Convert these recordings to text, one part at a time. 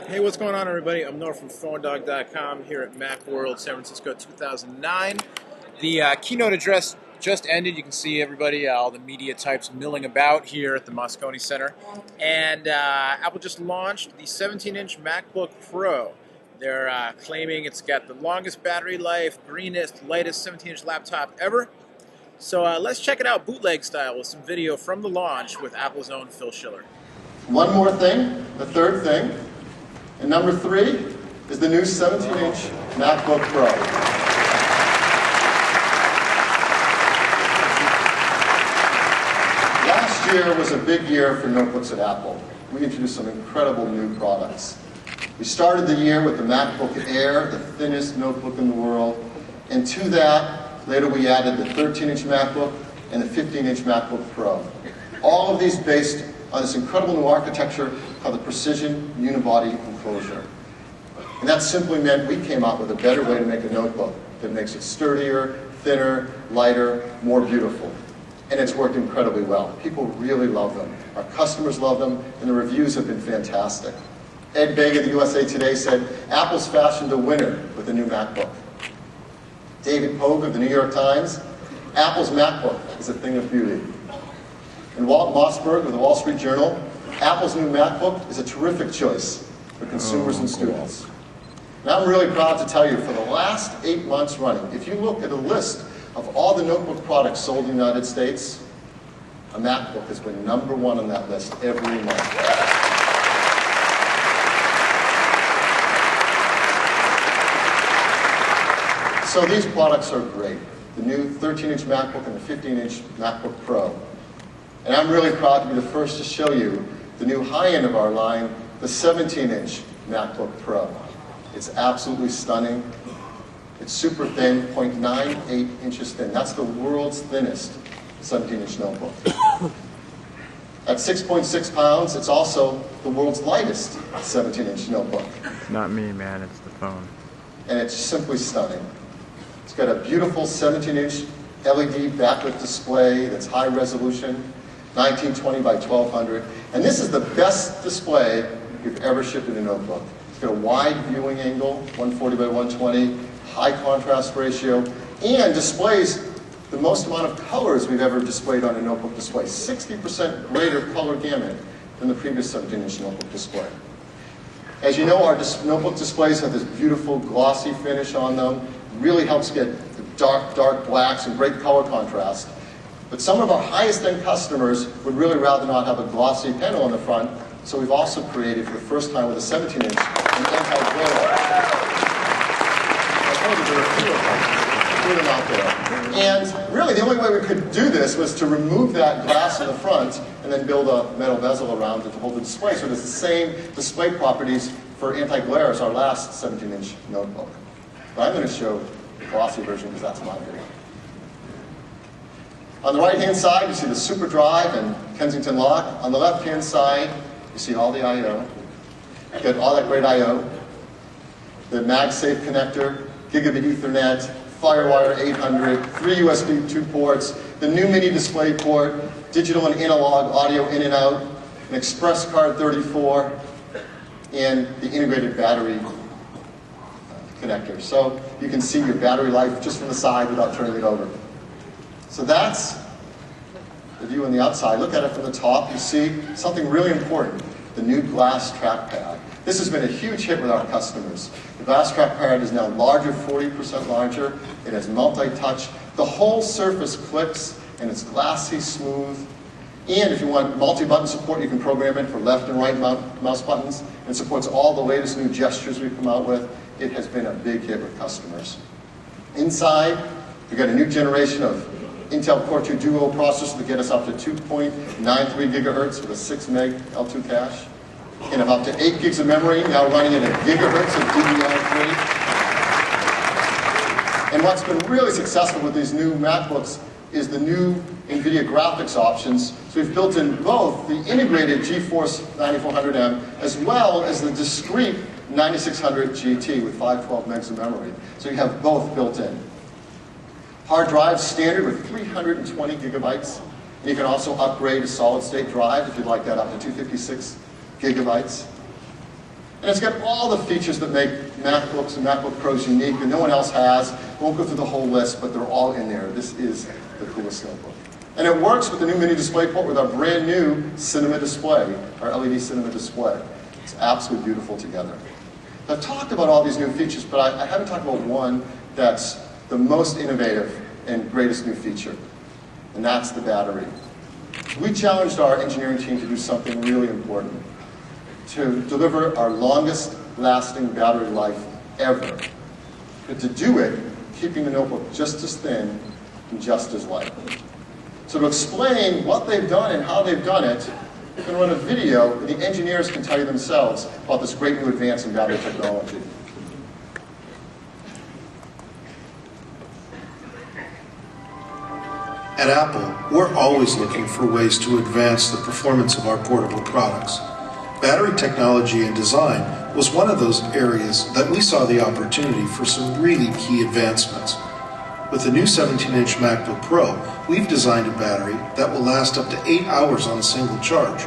Hey, what's going on, everybody? I'm Noah from PhoneDog.com here at MacWorld San Francisco 2009. The keynote address just ended. You can see everybody, all the media types milling about here at the Moscone Center. And Apple just launched the 17-inch MacBook Pro. They're claiming it's got the longest battery life, greenest, lightest 17-inch laptop ever. So let's check it out bootleg style with some video from the launch with Apple's own Phil Schiller. One more thing, the third thing. And number 3 is the new 17-inch MacBook Pro. Last year was a big year for notebooks at Apple. We introduced some incredible new products. We started the year with the MacBook Air, the thinnest notebook in the world. And to that, later we added the 13-inch MacBook and the 15-inch MacBook Pro. All of these based on this incredible new architecture called the Precision Unibody Enclosure. And that simply meant we came out with a better way to make a notebook that makes it sturdier, thinner, lighter, more beautiful. And it's worked incredibly well. People really love them. Our customers love them, and the reviews have been fantastic. Ed Begg of the USA Today said, Apple's fashioned a winner with the new MacBook. David Pogue of the New York Times, Apple's MacBook is a thing of beauty. And Walt Mossberg of the Wall Street Journal, Apple's new MacBook is a terrific choice for consumers and students. And I'm really proud to tell you, for the last 8 months running, if you look at a list of all the notebook products sold in the United States, a MacBook has been #1 on that list every month. So these products are great. The new 13-inch MacBook and the 15-inch MacBook Pro. And I'm really proud to be the first to show you the new high end of our line, the 17-inch MacBook Pro. It's absolutely stunning. It's super thin, 0.98 inches thin. That's the world's thinnest 17-inch notebook. At 6.6 pounds, it's also the world's lightest 17-inch notebook. It's not me, man, it's the phone. And it's simply stunning. It's got a beautiful 17-inch LED backlit display that's high resolution, 1920 by 1200. And this is the best display you've ever shipped in a notebook. It's got a wide viewing angle, 140 by 120, high contrast ratio, and displays the most amount of colors we've ever displayed on a notebook display. 60% greater color gamut than the previous 17-inch notebook display. As you know, our notebook displays have this beautiful glossy finish on them. Really helps get the dark blacks and great color contrast. But some of our highest end customers would really rather not have a glossy panel on the front, so we've also created for the first time with a 17-inch an anti-glare. I told you there are a few of them out there. And really the only way we could do this was to remove that glass in the front and then build a metal bezel around it to hold the display. So it has the same display properties for anti-glare as our last 17-inch notebook. But I'm going to show the glossy version because that's my video. On the right-hand side, you see the Super Drive and Kensington Lock. On the left-hand side, you see all the I/O. You got all that great I/O. The MagSafe connector, Gigabit Ethernet, FireWire 800, 3 USB 2 ports, the new mini display port, digital and analog audio in and out, an Express Card 34, and the integrated battery connector. So you can see your battery life just from the side without turning it over. So that's the view on the outside. Look at it from the top. You see something really important, the new glass trackpad. This has been a huge hit with our customers. The glass trackpad is now larger, 40% larger. It has multi-touch. The whole surface clicks and it's glassy smooth. And if you want multi-button support, you can program it for left and right mouse buttons. It supports all the latest new gestures we've come out with. It has been a big hit with customers. Inside, we've got a new generation of Intel Core 2 Duo processor to get us up to 2.93 gigahertz with a 6 meg L2 cache. And about to 8 gigs of memory, now running at a gigahertz of DDR3. And what's been really successful with these new MacBooks is the new NVIDIA graphics options. So we've built in both the integrated GeForce 9400M as well as the discrete 9600 GT with 512 megs of memory. So you have both built in. Hard drive standard with 320 gigabytes. And you can also upgrade a solid state drive if you'd like that up to 256 gigabytes. And it's got all the features that make MacBooks and MacBook Pros unique that no one else has. Won't go through the whole list, but they're all in there. This is the coolest notebook. And it works with the new mini DisplayPort with our brand new cinema display, our LED cinema display. It's absolutely beautiful together. I've talked about all these new features, but I haven't talked about one that's the most innovative and greatest new feature, and that's the battery. We challenged our engineering team to do something really important, to deliver our longest lasting battery life ever. But to do it, keeping the notebook just as thin and just as light. So to explain what they've done and how they've done it, we're going to run a video that the engineers can tell you themselves about this great new advance in battery technology. At Apple, we're always looking for ways to advance the performance of our portable products. Battery technology and design was one of those areas that we saw the opportunity for some really key advancements. With the new 17-inch MacBook Pro, we've designed a battery that will last up to 8 hours on a single charge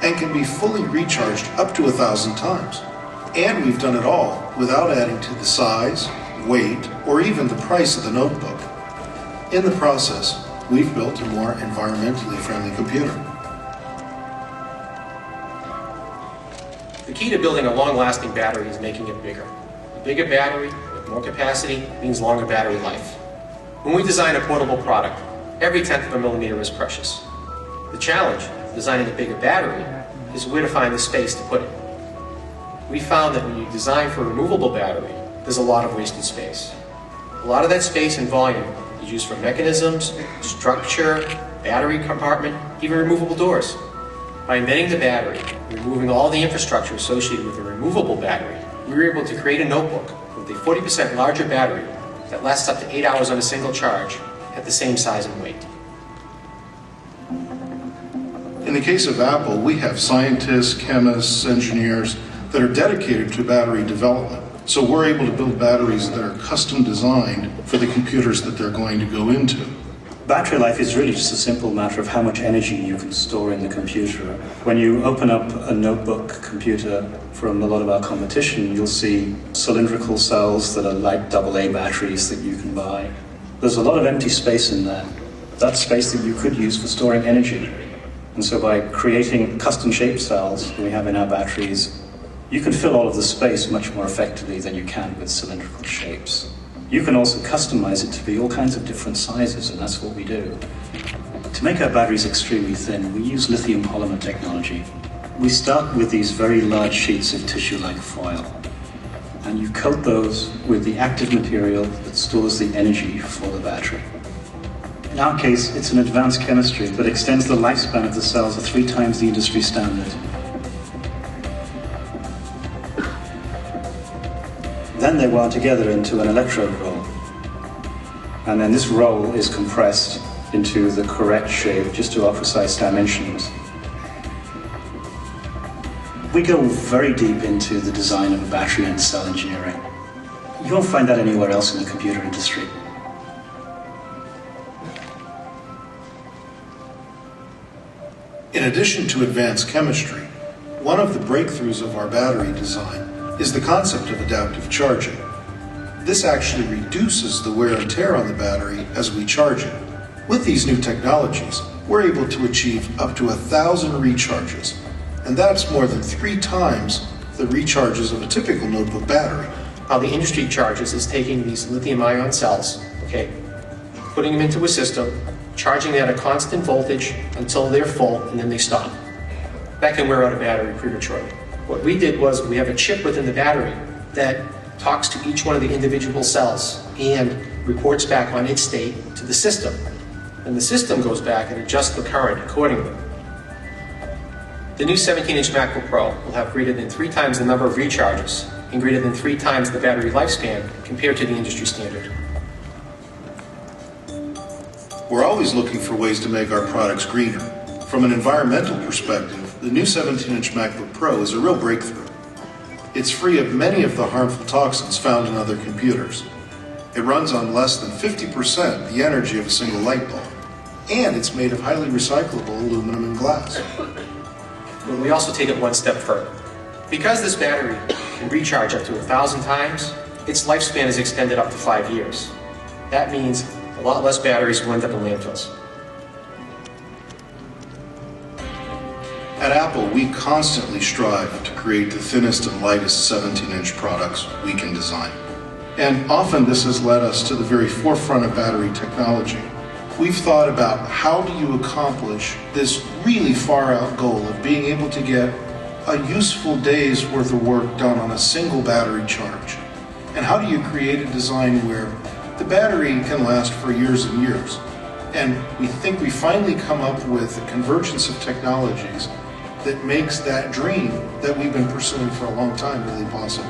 and can be fully recharged up to 1,000 times. And we've done it all without adding to the size, weight, or even the price of the notebook. In the process, we've built a more environmentally friendly computer. The key to building a long-lasting battery is making it bigger. A bigger battery with more capacity means longer battery life. When we design a portable product, every tenth of a millimeter is precious. The challenge of designing a bigger battery is where to find the space to put it. We found that when you design for a removable battery, there's a lot of wasted space. A lot of that space and volume is used for mechanisms, structure, battery compartment, even removable doors. By embedding the battery, removing all the infrastructure associated with a removable battery, we were able to create a notebook with a 40% larger battery that lasts up to 8 hours on a single charge at the same size and weight. In the case of Apple, we have scientists, chemists, engineers that are dedicated to battery development. So we're able to build batteries that are custom designed for the computers that they're going to go into. Battery life is really just a simple matter of how much energy you can store in the computer. When you open up a notebook computer from a lot of our competition, you'll see cylindrical cells that are like AA batteries that you can buy. There's a lot of empty space in there. That's space that you could use for storing energy. And so by creating custom-shaped cells that we have in our batteries, you can fill all of the space much more effectively than you can with cylindrical shapes. You can also customize it to be all kinds of different sizes, and that's what we do. To make our batteries extremely thin, we use lithium polymer technology. We start with these very large sheets of tissue-like foil, and you coat those with the active material that stores the energy for the battery. In our case, it's an advanced chemistry that extends the lifespan of the cells to 3 times the industry standard. Then they wire together into an electrode roll. And then this roll is compressed into the correct shape, just to our precise dimensions. We go very deep into the design of a battery and cell engineering. You won't find that anywhere else in the computer industry. In addition to advanced chemistry, one of the breakthroughs of our battery design is the concept of adaptive charging. This actually reduces the wear and tear on the battery as we charge it. With these new technologies, we're able to achieve up to 1,000 recharges, and that's more than 3 times the recharges of a typical notebook battery. How the industry charges is taking these lithium-ion cells, putting them into a system, charging at a constant voltage until they're full, and then they stop. That can wear out a battery prematurely. What we did was we have a chip within the battery that talks to each one of the individual cells and reports back on its state to the system. And the system goes back and adjusts the current accordingly. The new 17-inch MacBook Pro will have greater than 3 times the number of recharges and greater than 3 times the battery lifespan compared to the industry standard. We're always looking for ways to make our products greener. From an environmental perspective, the new 17-inch MacBook Pro is a real breakthrough. It's free of many of the harmful toxins found in other computers. It runs on less than 50% the energy of a single light bulb, and it's made of highly recyclable aluminum and glass. But we also take it one step further. Because this battery can recharge up to 1,000 times, its lifespan is extended up to 5 years. That means a lot less batteries will end up in landfills. At Apple, we constantly strive to create the thinnest and lightest 17-inch products we can design. And often this has led us to the very forefront of battery technology. We've thought about how do you accomplish this really far out goal of being able to get a useful day's worth of work done on a single battery charge? And how do you create a design where the battery can last for years and years? And we think we finally come up with a convergence of technologies that makes that dream that we've been pursuing for a long time really possible.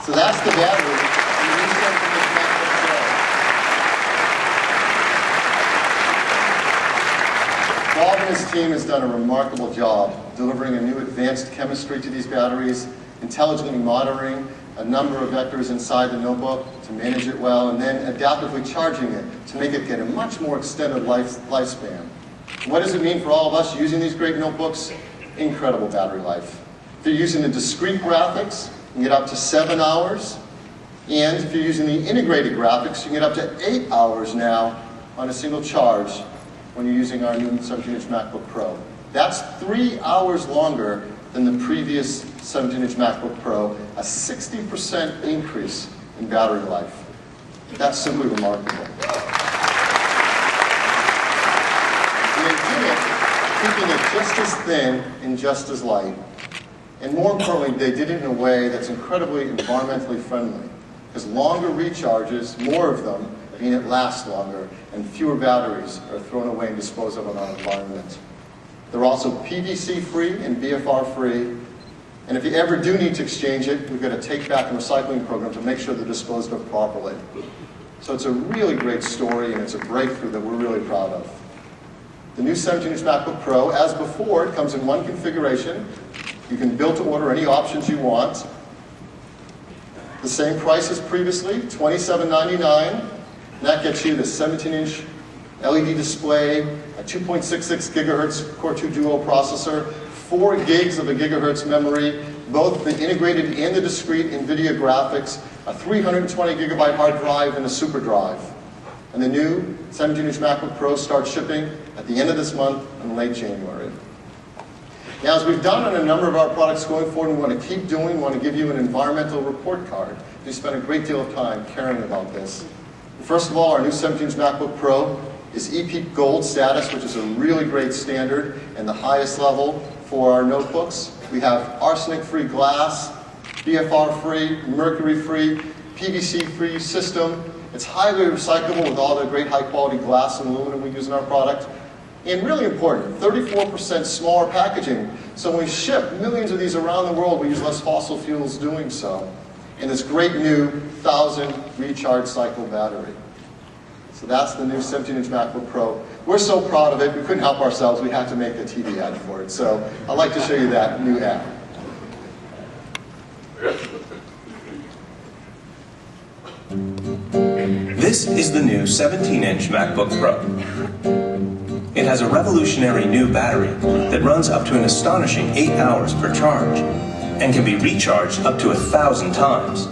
So that's the battery. Bob and his team has done a remarkable job delivering a new advanced chemistry to these batteries, intelligently monitoring a number of vectors inside the notebook to manage it well, and then adaptively charging it to make it get a much more extended lifespan. What does it mean for all of us using these great notebooks? Incredible battery life. If you're using the discrete graphics, you can get up to 7 hours. And if you're using the integrated graphics, you can get up to 8 hours now on a single charge when you're using our new 17-inch MacBook Pro. That's 3 hours longer than the previous 17-inch MacBook Pro, a 60% increase in battery life. That's simply remarkable. And they did it keeping it just as thin and just as light. And more importantly, they did it in a way that's incredibly environmentally friendly. Because longer recharges, more of them, mean it lasts longer, and fewer batteries are thrown away and disposed of in our environment. They're also PVC-free and BFR-free. And if you ever do need to exchange it, we've got a take-back and recycling program to make sure they're disposed of properly. So it's a really great story, and it's a breakthrough that we're really proud of. The new 17-inch MacBook Pro, as before, it comes in one configuration. You can build to order any options you want. The same price as previously, $27.99. And that gets you the 17-inch LED display, a 2.66 gigahertz Core 2 Duo processor, 4 gigs of a gigahertz memory, both the integrated and the discrete NVIDIA graphics, a 320 gigabyte hard drive, and a super drive. And the new 17-inch MacBook Pro starts shipping at the end of this month in late January. Now, as we've done on a number of our products going forward, we want to keep doing, we want to give you an environmental report card. We spent a great deal of time caring about this. First of all, our new 17-inch MacBook Pro is EPEAT Gold status, which is a really great standard and the highest level for our notebooks. We have arsenic-free glass, BFR-free, mercury-free, PVC-free system. It's highly recyclable with all the great high-quality glass and aluminum we use in our product. And really important, 34% smaller packaging. So when we ship millions of these around the world, we use less fossil fuels doing so. And this great new 1,000 recharge cycle battery. So that's the new 17-inch MacBook Pro. We're so proud of it, we couldn't help ourselves. We had to make a TV ad for it. So I'd like to show you that new ad. This is the new 17-inch MacBook Pro. It has a revolutionary new battery that runs up to an astonishing 8 hours per charge and can be recharged up to 1,000 times.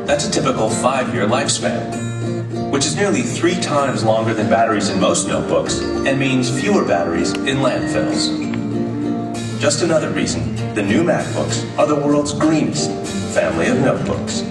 That's a typical 5-year lifespan, which is nearly 3 times longer than batteries in most notebooks and means fewer batteries in landfills. Just another reason the new MacBooks are the world's greenest family of notebooks.